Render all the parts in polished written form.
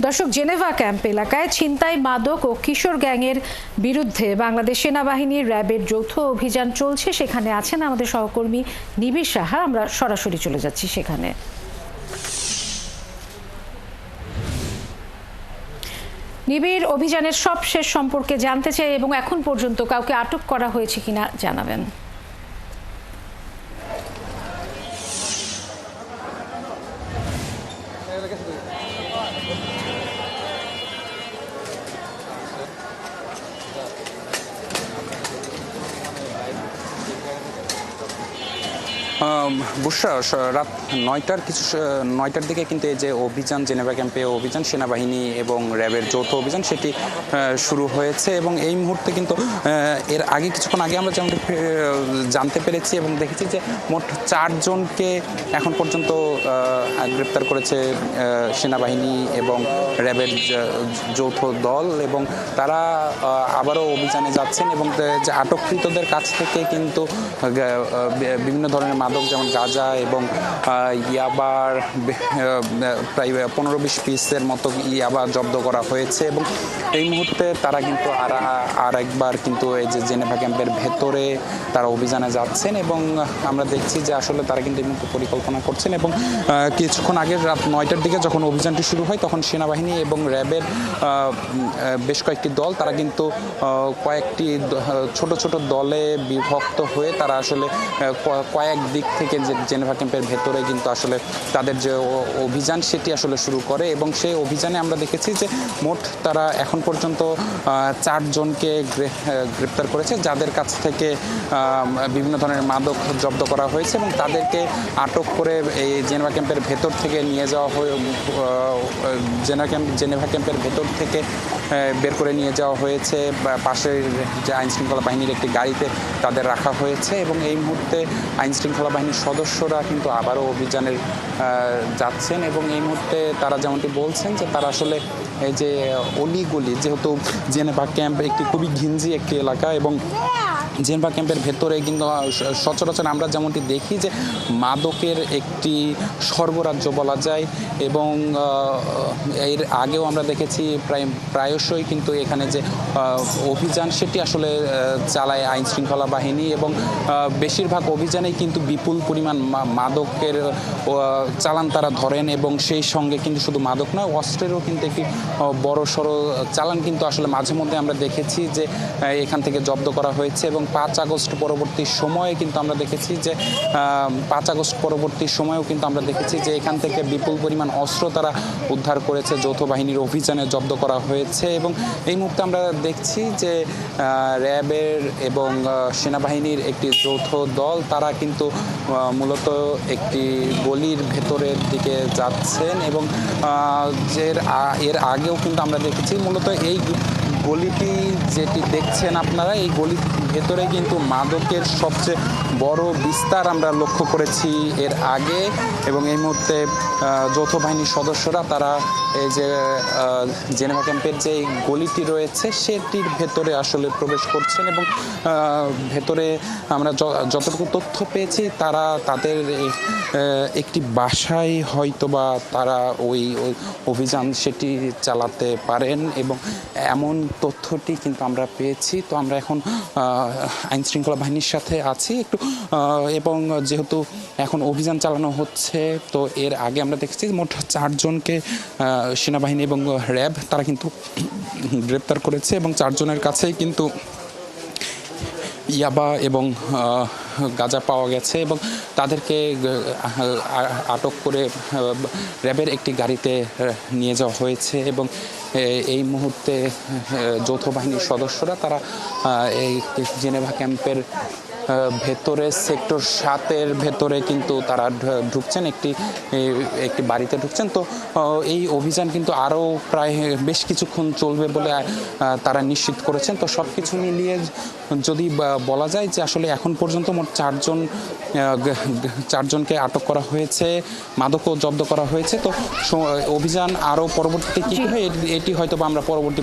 দর্শক, Geneva camp এলাকায় ছিনতাই, মাদক ও কিশোর গ্যাংয়ের বিরুদ্ধে বাংলাদেশ সেনাবাহিনীর র্যাবের যৌথ অভিযান চলছে। সেখানে আছেন আমাদের সহকর্মী নিবিড় সাহা। আমরা সরাসরি চলে যাচ্ছি সেখানে। নিবিড়, অভিযানের সবশেষ সম্পর্কে জানতে চাই এবং এখন পর্যন্ত কাউকে আটক করা হয়েছে কিনা জানাবেন। বুশরা, রাত 9টার দিকে কিন্তু এই যে অভিযান, জেনেভা ক্যাম্পে অভিযান, সেনাবাহিনী এবং র্যাবের যৌথ অভিযান সেটি শুরু হয়েছে এবং এই মুহূর্তে কিন্তু এর আগে কিছুক্ষণ আগে আমরা যেমন জানতে পেরেছি এবং দেখেছি যে মোট 4 জনকে এখন পর্যন্ত গ্রেপ্তার করেছে সেনাবাহিনী এবং র্যাবের যৌথ দল এবং তারা আবারও অভিযানে যাচ্ছেন এবং যে আটককৃতদের কাছ থেকে কিন্তু বিভিন্ন ধরনের মাদক যেমন গাঁজা এবং ইয়াবার প্রায় 15-20 পিসের মতো ইয়াবা জব্দ করা হয়েছে এবং এই মুহূর্তে তারা কিন্তু আর একবার কিন্তু এই যে জেনেভা ক্যাম্পের ভেতরে তারা অভিযানে যাচ্ছেন এবং আমরা দেখছি যে আসলে তারা কিন্তু এই মুহূর্তে পরিকল্পনা করছেন এবং কিছুক্ষণ আগে রাত 9টার দিকে যখন অভিযানটি শুরু হয় তখন সেনাবাহিনী এবং র্যাবের বেশ কয়েকটি দল তারা কিন্তু কয়েকটি ছোট ছোট দলে বিভক্ত হয়ে তারা আসলে কয়েক দিক থেকে যে জেনেভা ক্যাম্পের ভেতরে কিন্তু আসলে তাদের যে অভিযান সেটি আসলে শুরু করে এবং সেই অভিযানে আমরা দেখেছি যে মোট তারা এখন পর্যন্ত 4 জনকে গ্রেপ্তার করেছে, যাদের কাছ থেকে বিভিন্ন ধরনের মাদক জব্দ করা হয়েছে এবং তাদেরকে আটক করে এই জেনেভা ক্যাম্পের ভেতর থেকে নিয়ে যাওয়া হয়, জেনেভা ক্যাম্পের ভেতর থেকে বের করে নিয়ে যাওয়া হয়েছে পাশের যে আইনশৃঙ্খলা বাহিনীর একটি গাড়িতে তাদের রাখা হয়েছে এবং এই মুহূর্তে আইনশৃঙ্খলা বাহিনীর সদস্যরা কিন্তু আবারও অভিযানের যাচ্ছেন এবং এই মুহূর্তে তারা যেমনটি বলছেন যে তারা আসলে এই যে অলিগলি, যেহেতু জেনেভা ক্যাম্প একটি খুবই ঘিঞ্জি একটি এলাকা এবং জেনেভা ক্যাম্পের ভেতরে কিন্তু সচরাচর আমরা যেমনটি দেখি যে মাদকের একটি স্বর্গরাজ্য বলা যায় এবং এর আগেও আমরা দেখেছি প্রায়শই কিন্তু এখানে যে অভিযান সেটি আসলে চালায় আইনশৃঙ্খলা বাহিনী এবং বেশিরভাগ অভিযানেই কিন্তু বিপুল পরিমাণ মাদকের চালান তারা ধরেন এবং সেই সঙ্গে কিন্তু শুধু মাদক নয়, অস্ত্রেরও কিন্তু একটি বড় সড়ো চালান কিন্তু আসলে মাঝে মধ্যে আমরা দেখেছি যে এখান থেকে জব্দ করা হয়েছে এবং 5 আগস্ট পরবর্তী সময়ে কিন্তু আমরা দেখেছি যে 5 আগস্ট পরবর্তী সময়েও কিন্তু আমরা দেখেছি যে এখান থেকে বিপুল পরিমাণ অস্ত্র তারা উদ্ধার করেছে, যৌথ বাহিনীর অভিযানে জব্দ করা হয়েছে এবং এই মুহূর্তে আমরা দেখছি যে র্যাবের এবং সেনাবাহিনীর একটি যৌথ দল তারা কিন্তু মূলত একটি গলির ভেতরের দিকে যাচ্ছেন এবং এর আগেও কিন্তু আমরা দেখেছি মূলত এই গলিটি যেটি দেখছেন আপনারা, এই গলির ভেতরে কিন্তু মাদকের সবচেয়ে বড় বিস্তার আমরা লক্ষ্য করেছি এর আগে এবং এই মুহূর্তে যৌথ বাহিনীর সদস্যরা তারা এই যে জেনেভা ক্যাম্পের যে গলিটি রয়েছে সেটির ভেতরে আসলে প্রবেশ করছেন এবং ভেতরে আমরা যতটুকু তথ্য পেয়েছি তারা তাদের একটি বাসায় হয়তোবা তারা ওই অভিযান সেটি চালাতে পারেন এবং এমন তথ্যটি কিন্তু আমরা পেয়েছি। তো আমরা এখন আইনশৃঙ্খলা বাহিনীর সাথে আছি একটু এবং যেহেতু এখন অভিযান চালানো হচ্ছে তো এর আগে আমরা দেখেছি মোট 4 জনকে সেনাবাহিনী এবং র্যাব তারা কিন্তু গ্রেপ্তার করেছে এবং 4 জনের কাছেই কিন্তু ইয়াবা এবং গাঁজা পাওয়া গেছে এবং তাদেরকে আটক করে র্যাবের একটি গাড়িতে নিয়ে যাওয়া হয়েছে এবং এই মুহূর্তে যৌথ বাহিনীর সদস্যরা তারা এই জেনেভা ক্যাম্পের ভেতরে সেক্টর 7-এর ভেতরে কিন্তু তারা ঢুকছেন, একটি বাড়িতে ঢুকছেন। তো এই অভিযান কিন্তু আরও প্রায় বেশ কিছুক্ষণ চলবে বলে তারা নিশ্চিত করেছেন। তো সব কিছু মিলিয়ে যদি বলা যায় যে আসলে এখন পর্যন্ত মোট 4 জনকে আটক করা হয়েছে, মাদকও জব্দ করা হয়েছে। তো অভিযান আরও পরবর্তীতে কি হয় এটি হয়তো আমরা পরবর্তী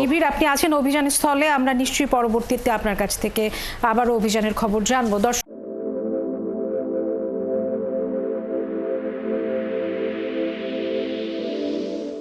নিবিড়, আপনি আছেন অভিযান স্থলে, আমরা নিশ্চয়ই পরবর্তীতে আপনার কাছ থেকে আবার অভিযানের খবর জানবো।